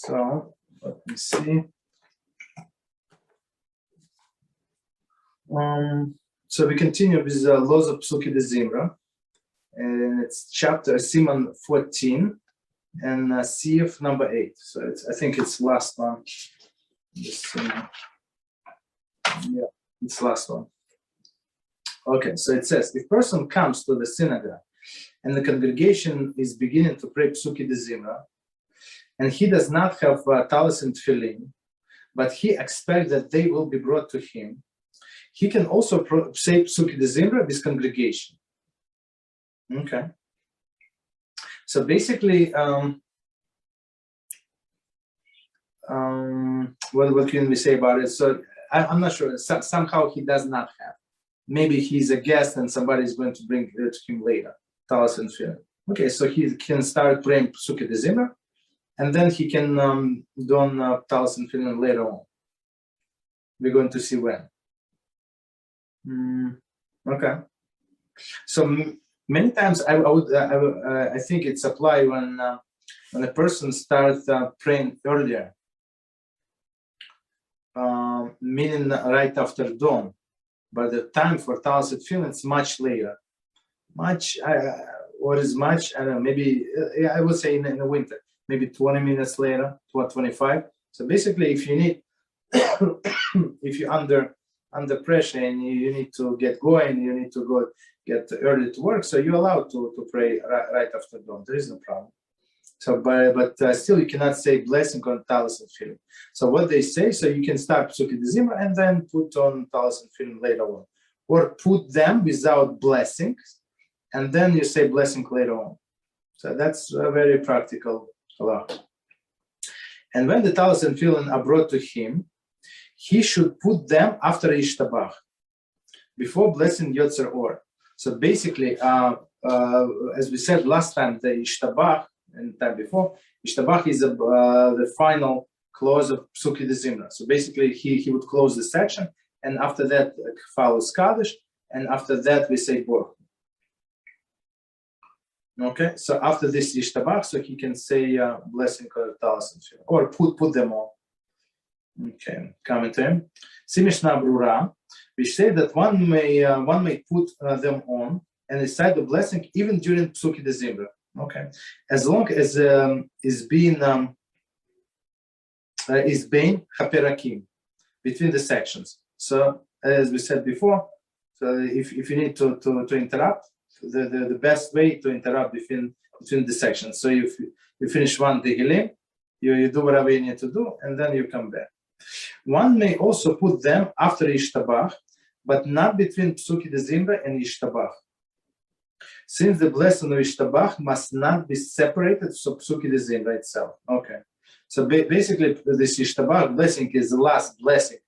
So let me see. So we continue with the laws of Pesukei de Zimra, and it's chapter Siman 14 and CF number 8. So I think it's last one. Yeah, it's last one. Okay, so it says, if person comes to the synagogue and the congregation is beginning to pray Pesukei de Zimra, and he does not have Tallis and Tefillin, but he expects that they will be brought to him, he can also say Pesukei de Zimra with congregation. Okay. So basically, what can we say about it? So I'm not sure. Somehow he does not have. Maybe he's a guest and somebody is going to bring it to him later. Tallis and Tefillin. Okay, so he can start praying Pesukei de Zimra, and then he can don Tallis and Tefillin later on. We're going to see when. Okay. So many times I think it's applied when a person starts praying earlier, meaning right after dawn. But the time for Tallis and Tefillin is much later. What is much? I don't know. Maybe I would say in the winter, maybe 20 minutes later, 25. So basically, if you need, if you're under pressure and you need to get going, you need to go get early to work, so you're allowed to pray right after dawn. There is no problem. So, but still, you cannot say blessing on Tallis and Tefillin. So what they say, so you can start Pesukei de Zimra and then put on Tallis and Tefillin later on, or put them without blessings, and then you say blessing later on. So that's a very practical law. And when the Tallis and Tefillin are brought to him, he should put them after Ishtabach, before blessing Yotzer Or. So basically, as we said last time, the Ishtabach, and the time before, Ishtabach is the final clause of Pesukei de Zimra. So basically, he would close the section, and after that follows Kaddish, and after that we say Baruch Hu. Okay, so after this Ishtabach, so he can say blessing or Tallis and Tefillin, or put them on. Okay, commentary. Simishna Brura, which say that one may put them on and recite the blessing even during Pesukei de Zimra. Okay, as long as is being haperakim between the sections. So as we said before, so if you need to interrupt, the best way to interrupt between the sections. So if you finish one Tehillim, you do whatever you need to do, and then you come back. One may also put them after Ishtabach, but not between Pesukei de Zimra and Ishtabach, since the blessing of Ishtabach must not be separated from Pesukei de Zimra itself. Okay, so basically this Ishtabach blessing is the last blessing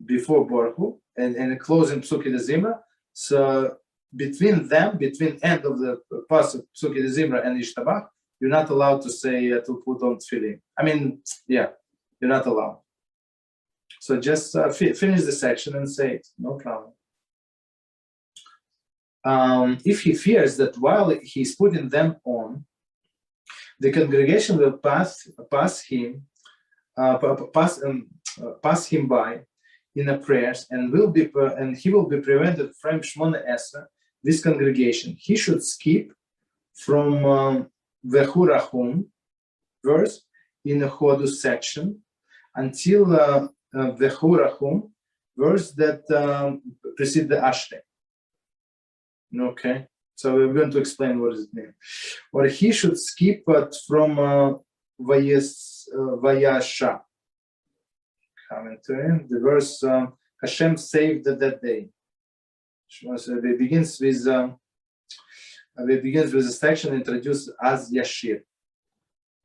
before Baruch Hu, and closing Pesukei de Zimra. So between end of the passage Pesukei de Zimra and Ishtabach, you're not allowed to say to put on tefillin. I mean, yeah, you're not allowed. So just finish the section and say it, no problem. If he fears that while he's putting them on, the congregation will pass him by in the prayers, and he will be prevented from Shmona Esra, this congregation. He should skip from Vechurachum verse in the Chodu section until Vechurachum verse that precede the Ashre. Okay, so we're going to explain what does it mean. Or he should skip it from Vayasha. Commentary. The verse HaShem saved that day. So it begins with a section introduced as Yashir.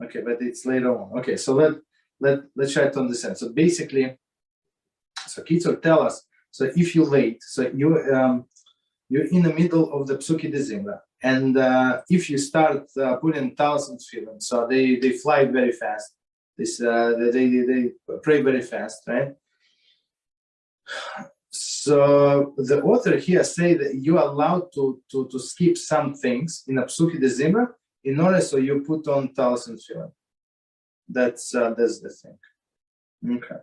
Okay, but it's later on. Okay, so let's try to understand. So basically, so Kitzur tell us. So if you're late, so you're in the middle of the Pesukei de Zimra, and if you start putting Tallis and Tefillin, so they fly very fast. They pray very fast, right? So the author here say that you are allowed to skip some things in a Pesukei de Zimra in order so you put on Tallis and Tefillin. That's the thing. Okay.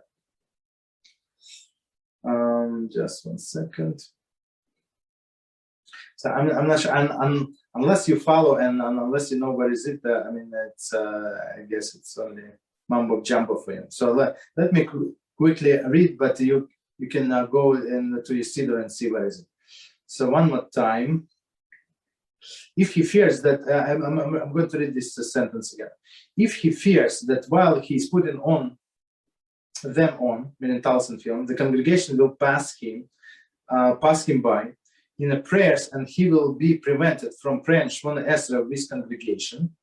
Just 1 second. So I'm not sure, unless you follow and unless you know where is it. It's I guess it's only mumbo jumbo for you. So let me quickly read, but you can go into your siddur and see where is it. So one more time. If he fears that, I'm going to read this sentence again. If he fears that while he's putting them on, meaning Tallis and Tefillin, the congregation will pass him by in the prayers, and he will be prevented from praying Shmona Esrei of this congregation.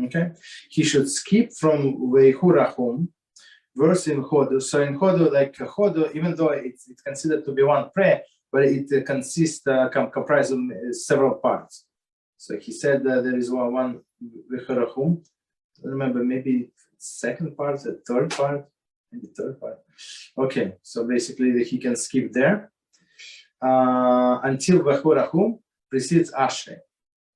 Okay, he should skip from Veihurahum, verse in Chodu. So in Chodu, like Chodu, even though it's considered to be one prayer, but it consists, comprises of several parts. So he said there is one Veihurahum. Remember, maybe second part, the third part, and the third part. Okay, so basically he can skip there until Veihurahum precedes Ashrei.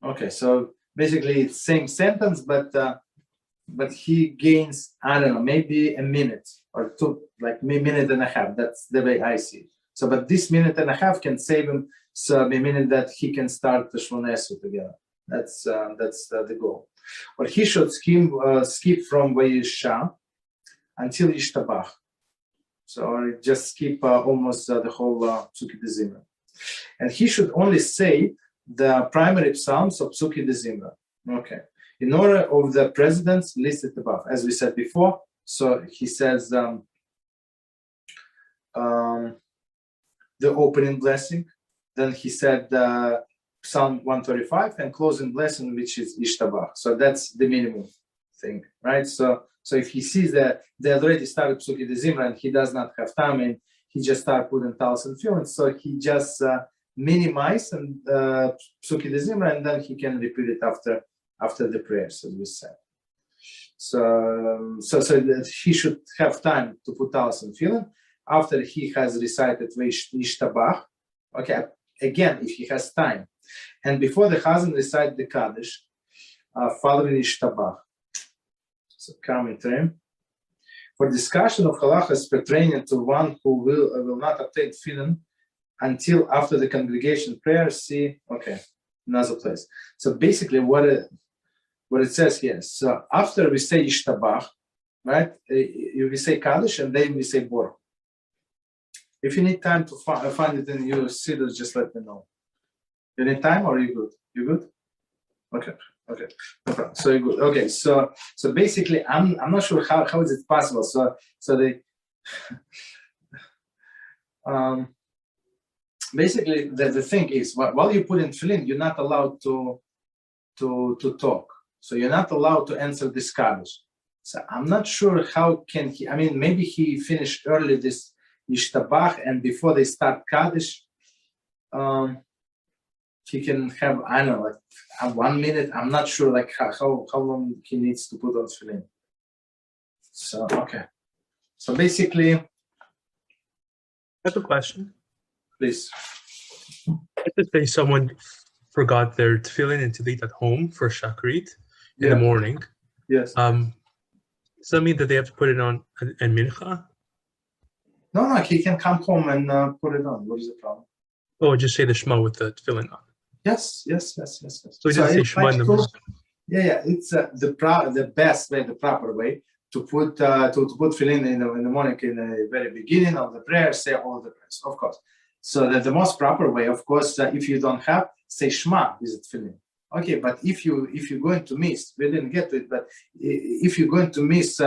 Okay, so basically it's same sentence, but he gains, I don't know, maybe a minute or two, like maybe minute and a half. That's the way I see it. So, but this minute and a half can save him so a minute that he can start the Shmona Esrei together. That's the goal. Or he should skip from Vayisha until Yishtabach. So or just skip almost the whole Pesukei de Zimra. And he should only say the primary psalms of Pesukei de Zimra. Okay. In order of the presidents listed above, as we said before. So he says the opening blessing. Then he said Psalm 135 and closing blessing, which is Yishtabach. So that's the minimum thing, right? So if he sees that they already started Pesukei de Zimra and he does not have time and he just started putting Tallis and Tefillin, so he just minimize and Pesukei de Zimra, and then he can repeat it after the prayers, as we said. So that he should have time to put Tallis and Tefillin after he has recited Yishtabach. Okay, again, if he has time, and before the Chazan recite the Kaddish, following Yishtabach. So commentary. For discussion of halachas pertaining to one who will not obtain tefillin until after the congregation prayer, see, okay, another place. So basically what it says here, so after we say Yishtabach, right, we say Kaddish and then we say Bor. If you need time to find it in your siddur, just let me know. You need time or are you good? You good? Okay. Okay, no problem. So you're good. Okay, so basically, I'm not sure how is it possible. So they basically the thing is while you put in tefillin, you're not allowed to talk. So you're not allowed to answer this Kaddish. So I'm not sure how can he. I mean, maybe he finished early this Yishtabach, and before they start Kaddish, he can have, I don't know, like 1 minute. I'm not sure like how long he needs to put on tefillin. So okay. So basically, I have a question. Please. Let's say someone forgot their tefillin and tefillin at home for Shacharit in the morning. Yes. Does that mean that they have to put it on and mincha? No, he can come home and put it on. What is the problem? Oh, just say the Shema with the tefillin on. Yes. So he doesn't say Shema in the morning. Yeah. It's the best way, the proper way to put tefillin in the morning in the very beginning of the prayer. Say all the prayers, of course. So that the most proper way, of course, if you don't have, say Shema with tefillin. Okay, but if you're going to miss, we didn't get to it, but if you're going to miss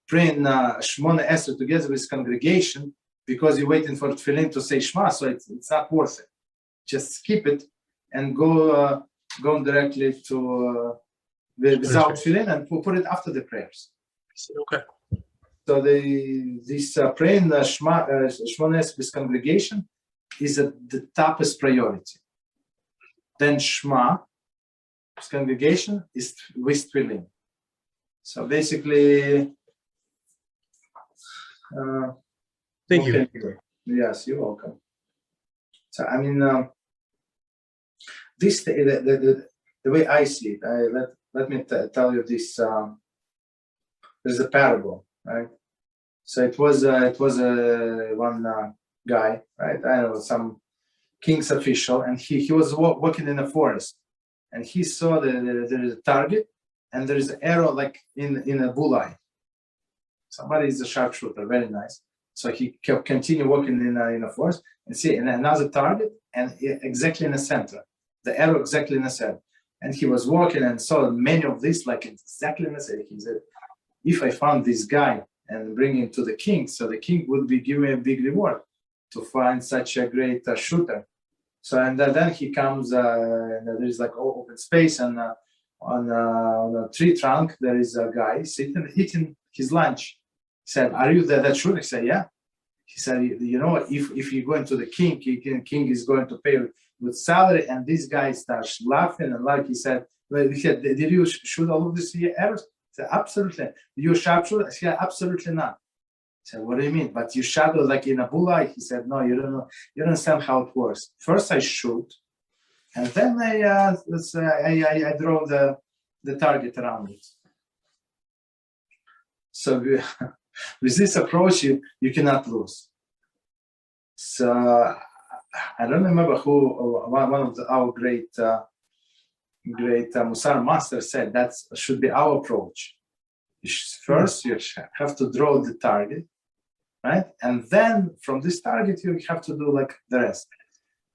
praying Shmona Esrei together with congregation because you're waiting for tefillin to say Shema, so it's not worth it. Just skip it and go directly to without tefillin and put it after the prayers. Okay. So this praying Shmona Esrei with congregation is at the topest priority. Then Shema congregation is with tefillin. So basically, thank you. Yes, you're welcome. So I mean, this the way I see it. Let me tell you this there's a parable, right? So it was one guy, right? I don't know, some king's official, and he was walking in a forest, and he saw there is a target, and there is an arrow like in a bullseye. Somebody is a sharpshooter, very nice. So he kept continue walking in a forest and see another target, and exactly in the center, the arrow exactly in the center. And he was walking and saw many of these like exactly in the center. He said, if I found this guy and bring him to the king, so the king would be giving me a big reward to find such a great shooter. So and then he comes, and there is like open space, and on a tree trunk there is a guy sitting eating his lunch. He said, "Are you that shooter?" He said, "Yeah." He said, "You know, if you go into the king, king is going to pay with salary." And this guy starts laughing and like he said, "Well, he said, did you shoot all of these arrows?" He said, "Absolutely." "You sharpshooter?" I said, "Absolutely not." I said, "What do you mean? But you shot like in a bullseye?" He said, "No, you don't know. You don't understand how it works. First I shoot, and then I draw the target around it." So with this approach, you cannot lose. So I don't remember who one of our great Mussar masters said that should be our approach. First, you have to draw the target, right? And then from this target, you have to do like the rest.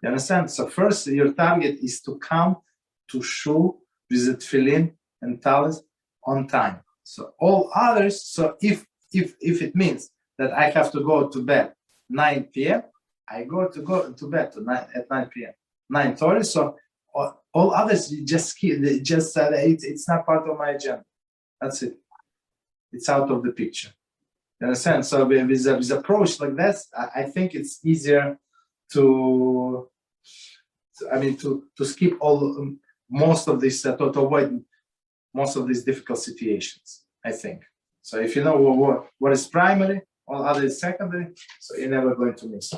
You understand? So first, your target is to come to shul with the tefillin and tallis on time. So all others. So if it means that I have to go to bed 9 p.m., I go to bed at 9 p.m. 9:30. So all others you just skip. It's not part of my agenda. That's it. It's out of the picture. You understand? So with approach like that, I think it's easier to skip most of this to avoid most of these difficult situations. I think. So if you know what is primary, all other is secondary, so you're never going to miss.